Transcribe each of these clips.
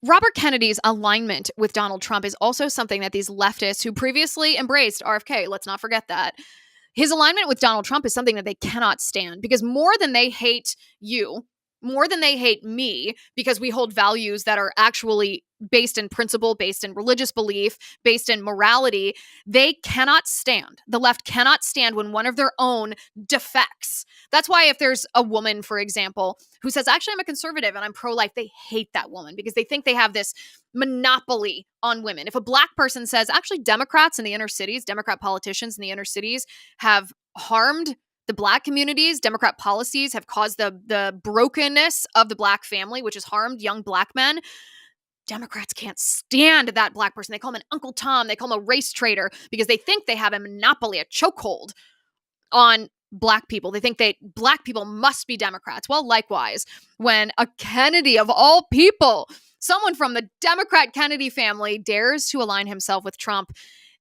Robert Kennedy's alignment with Donald Trump is also something that these leftists who previously embraced RFK, let's not forget that, his alignment with Donald Trump is something that they cannot stand, because more than they hate you, more than they hate me, because we hold values that are actually based in principle, based in religious belief, based in morality, they cannot stand. The left cannot stand when one of their own defects. That's why if there's a woman, for example, who says, actually, I'm a conservative and I'm pro-life, they hate that woman because they think they have this monopoly on women. If a black person says, actually, Democrats in the inner cities, Democrat politicians in the inner cities have harmed the black communities, Democrat policies have caused the brokenness of the black family, which has harmed young black men, Democrats can't stand that black person. They call him an Uncle Tom. They call him a race traitor because they think they have a monopoly, a chokehold on black people. They think that black people must be Democrats. Well, likewise, when a Kennedy of all people, someone from the Democrat Kennedy family, dares to align himself with Trump,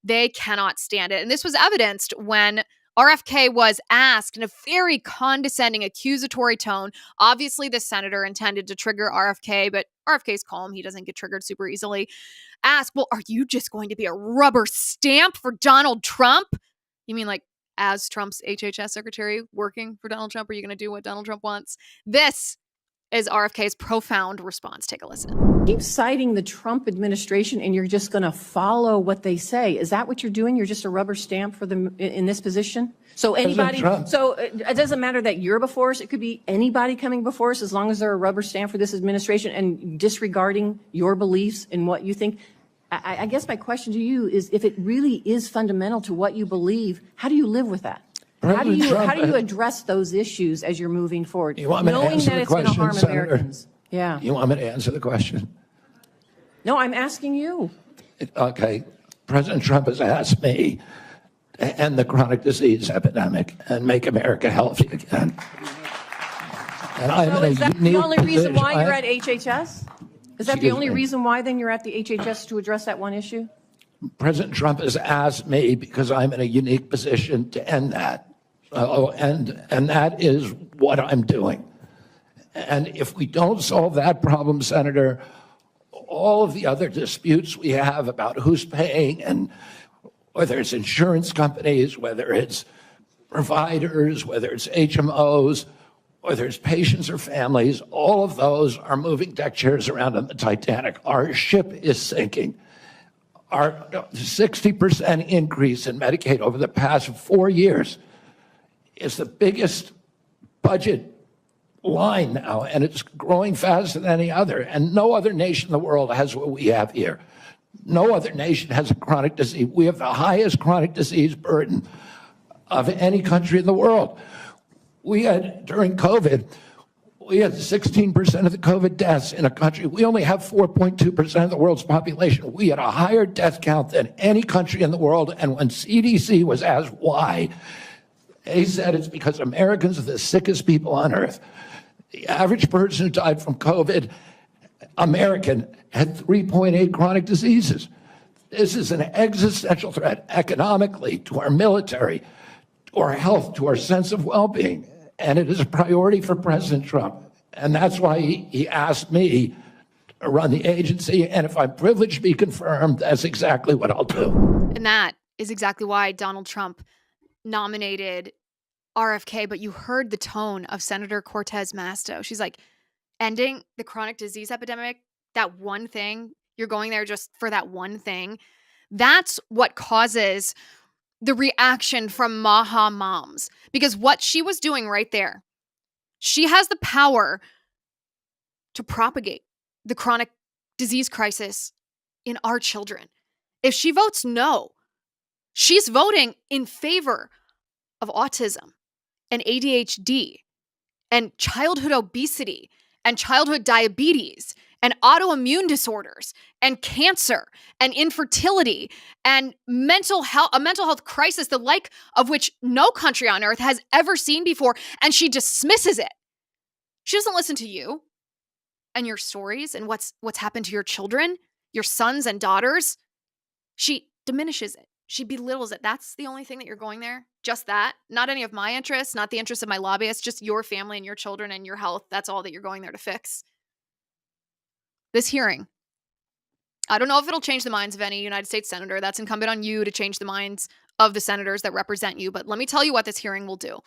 they cannot stand it. And this was evidenced when RFK was asked in a very condescending, accusatory tone. Obviously, the senator intended to trigger RFK, but RFK's calm. He doesn't get triggered super easily. Asked, well, are you just going to be a rubber stamp for Donald Trump? You mean like as Trump's HHS secretary working for Donald Trump? Are you going to do what Donald Trump wants? This is RFK's profound response. Take a listen. Keep citing the Trump administration and you're just going to follow what they say. Is that what you're doing? You're just a rubber stamp for them in this position? So anybody, so it doesn't matter that you're before us. It could be anybody coming before us as long as they're a rubber stamp for this administration and disregarding your beliefs and what you think. I guess my question to you is, if it really is fundamental to what you believe, how do you live with that? How do you address those issues as you're moving forward, knowing that it's going to harm Americans? Yeah. You want me to answer the question? No, I'm asking you. Okay. President Trump has asked me to end the chronic disease epidemic and make America healthy again. And I'm So in is a that the unique only reason why position. you're at HHS? Is that the only reason why then you're at the HHS, to address that one issue? President Trump has asked me because I'm in a unique position to end that. And that is what I'm doing. And if we don't solve that problem, Senator, all of the other disputes we have about who's paying, and whether it's insurance companies, whether it's providers, whether it's HMOs, whether it's patients or families, all of those are moving deck chairs around on the Titanic. Our ship is sinking. Our 60% increase in Medicaid over the past 4 years is the biggest budget line now, and it's growing faster than any other. And no other nation in the world has what we have here. No other nation has a chronic disease. We have the highest chronic disease burden of any country in the world. We had, during COVID, we had 16% of the COVID deaths in a country. We only have 4.2% of the world's population. We had a higher death count than any country in the world. And when CDC was asked why, they said it's because Americans are the sickest people on earth. The average person who died from COVID, American, had 3.8 chronic diseases. This is an existential threat economically, to our military, to our health, to our sense of well-being. And it is a priority for President Trump. And that's why he asked me to run the agency. And if I'm privileged to be confirmed, that's exactly what I'll do. And that is exactly why Donald Trump nominated RFK. But you heard the tone of Senator Cortez Masto. She's like, ending the chronic disease epidemic, that one thing, you're going there just for that one thing. That's what causes the reaction from Maha moms, because what she was doing right there, she has the power to propagate the chronic disease crisis in our children. If she votes no, she's voting in favor of autism and ADHD and childhood obesity and childhood diabetes and autoimmune disorders and cancer and infertility and a mental health crisis, the like of which no country on earth has ever seen before. And she dismisses it. She doesn't listen to you and your stories and what's happened to your children, your sons and daughters. She diminishes it. She belittles it. That's the only thing that you're going there. Just that. Not any of my interests, not the interests of my lobbyists, just your family and your children and your health. That's all that you're going there to fix. This hearing I don't know if it'll change the minds of any United States senator. That's incumbent on you to change the minds of the senators that represent you. But let me tell you what this hearing will do.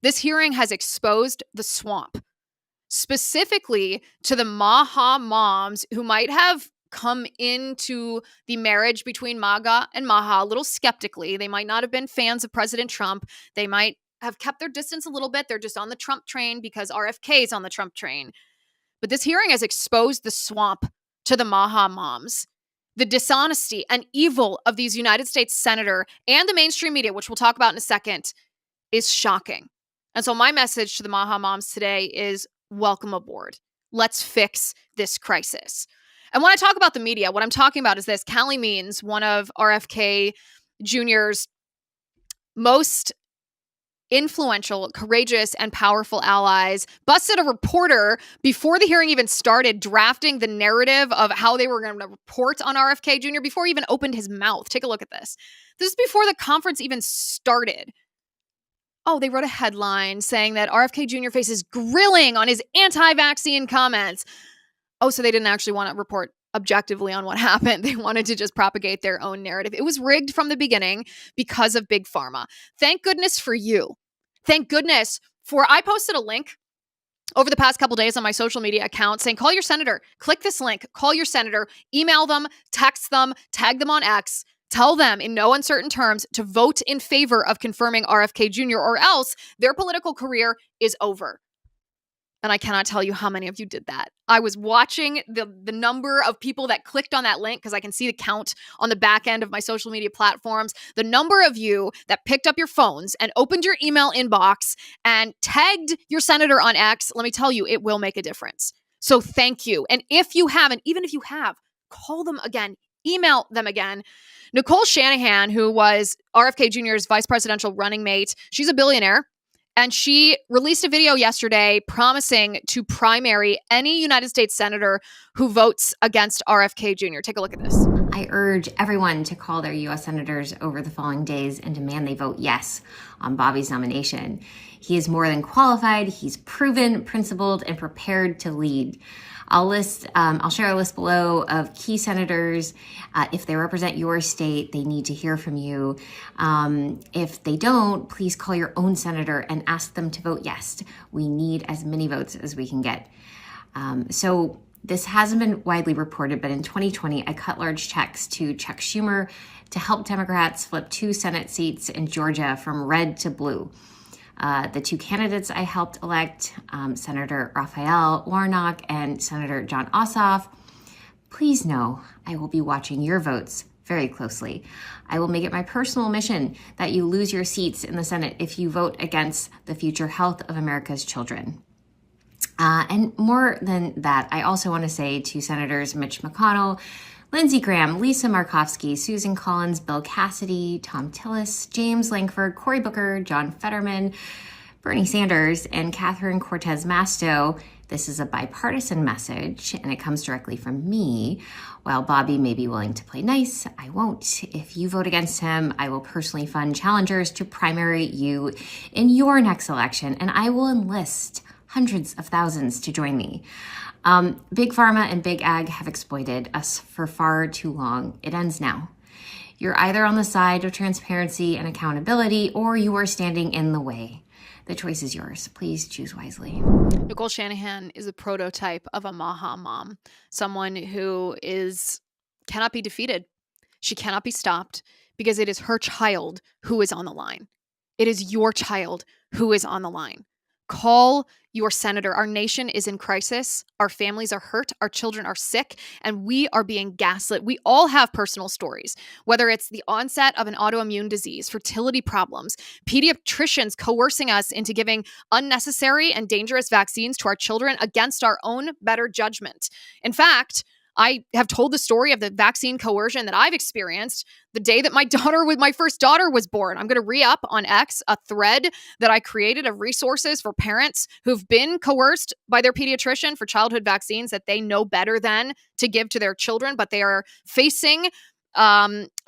This hearing has exposed the swamp, specifically to the Maha moms who might have come into the marriage between MAGA and Maha a little skeptically. They might not have been fans of President Trump. They might have kept their distance a little bit. They're just on the Trump train because RFK is on the Trump train. But this hearing has exposed the swamp to the Maha moms. The dishonesty and evil of these United States senator and the mainstream media, which we'll talk about in a second, is shocking. And so my message to the Maha moms today is welcome aboard. Let's fix this crisis. And when I talk about the media, what I'm talking about is this. Callie Means, one of RFK Jr.'s most influential, courageous, and powerful allies, busted a reporter before the hearing even started, drafting the narrative of how they were going to report on RFK Jr. before he even opened his mouth. Take a look at this. This is before the conference even started. Oh, they wrote a headline saying that RFK Jr. faces grilling on his anti-vaccine comments. Oh, so they didn't actually want to report objectively on what happened. They wanted to just propagate their own narrative. It was rigged from the beginning because of Big Pharma. Thank goodness for you. Thank goodness for, I posted a link over the past couple days on my social media account saying, call your senator, click this link, call your senator, email them, text them, tag them on X, tell them in no uncertain terms to vote in favor of confirming RFK Jr. or else their political career is over. And I cannot tell you how many of you did that. I was watching the number of people that clicked on that link because I can see the count on the back end of my social media platforms. The number of you that picked up your phones and opened your email inbox and tagged your senator on X, let me tell you, it will make a difference. So thank you. And if you haven't, even if you have, call them again, email them again. Nicole Shanahan, who was RFK Jr.'s vice presidential running mate, she's a billionaire. And she released a video yesterday promising to primary any United States senator who votes against RFK Jr. Take a look at this. I urge everyone to call their U.S. senators over the following days and demand they vote yes on Bobby's nomination. He is more than qualified. He's proven, principled, and prepared to lead. I'll share a list below of key senators. If they represent your state, they need to hear from you. If they don't, please call your own senator and ask them to vote yes. We need as many votes as we can get. So this hasn't been widely reported, but in 2020, I cut large checks to Chuck Schumer to help Democrats flip 2 Senate seats in Georgia from red to blue. The 2 candidates I helped elect, Senator Raphael Warnock and Senator John Ossoff, please know I will be watching your votes very closely. I will make it my personal mission that you lose your seats in the Senate if you vote against the future health of America's children. And more than that, I also want to say to Senators Mitch McConnell, Lindsey Graham, Lisa Murkowski, Susan Collins, Bill Cassidy, Tom Tillis, James Lankford, Cory Booker, John Fetterman, Bernie Sanders, and Catherine Cortez Masto, this is a bipartisan message, and it comes directly from me. While Bobby may be willing to play nice, I won't. If you vote against him, I will personally fund challengers to primary you in your next election, and I will enlist hundreds of thousands to join me. Big Pharma and Big Ag have exploited us for far too long. It ends now. You're either on the side of transparency and accountability, or you are standing in the way. The choice is yours. Please choose wisely. Nicole Shanahan is a prototype of a Maha mom, someone who cannot be defeated. She cannot be stopped because it is her child who is on the line. It is your child who is on the line. Call your senator. Our nation is in crisis. Our families are hurt. Our children are sick, and we are being gaslit. We all have personal stories, whether it's the onset of an autoimmune disease, fertility problems, pediatricians coercing us into giving unnecessary and dangerous vaccines to our children against our own better judgment. In fact, I have told the story of the vaccine coercion that I've experienced the day that my first daughter was born. I'm going to re-up on X a thread that I created of resources for parents who've been coerced by their pediatrician for childhood vaccines that they know better than to give to their children, but they are facing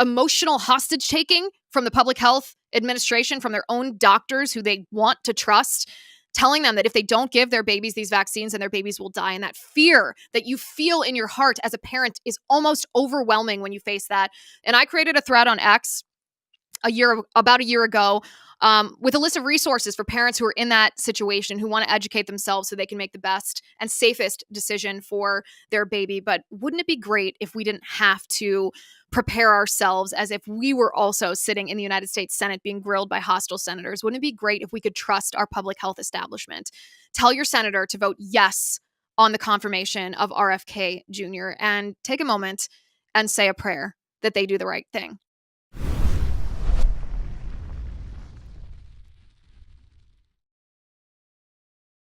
emotional hostage taking from the public health administration, from their own doctors who they want to trust. telling them that if they don't give their babies these vaccines, then their babies will die. And that fear that you feel in your heart as a parent is almost overwhelming when you face that. And I created a thread on X about a year ago, with a list of resources for parents who are in that situation, who want to educate themselves so they can make the best and safest decision for their baby. But wouldn't it be great if we didn't have to prepare ourselves as if we were also sitting in the United States Senate being grilled by hostile senators? Wouldn't it be great if we could trust our public health establishment? Tell your senator to vote yes on the confirmation of RFK Jr. and take a moment and say a prayer that they do the right thing.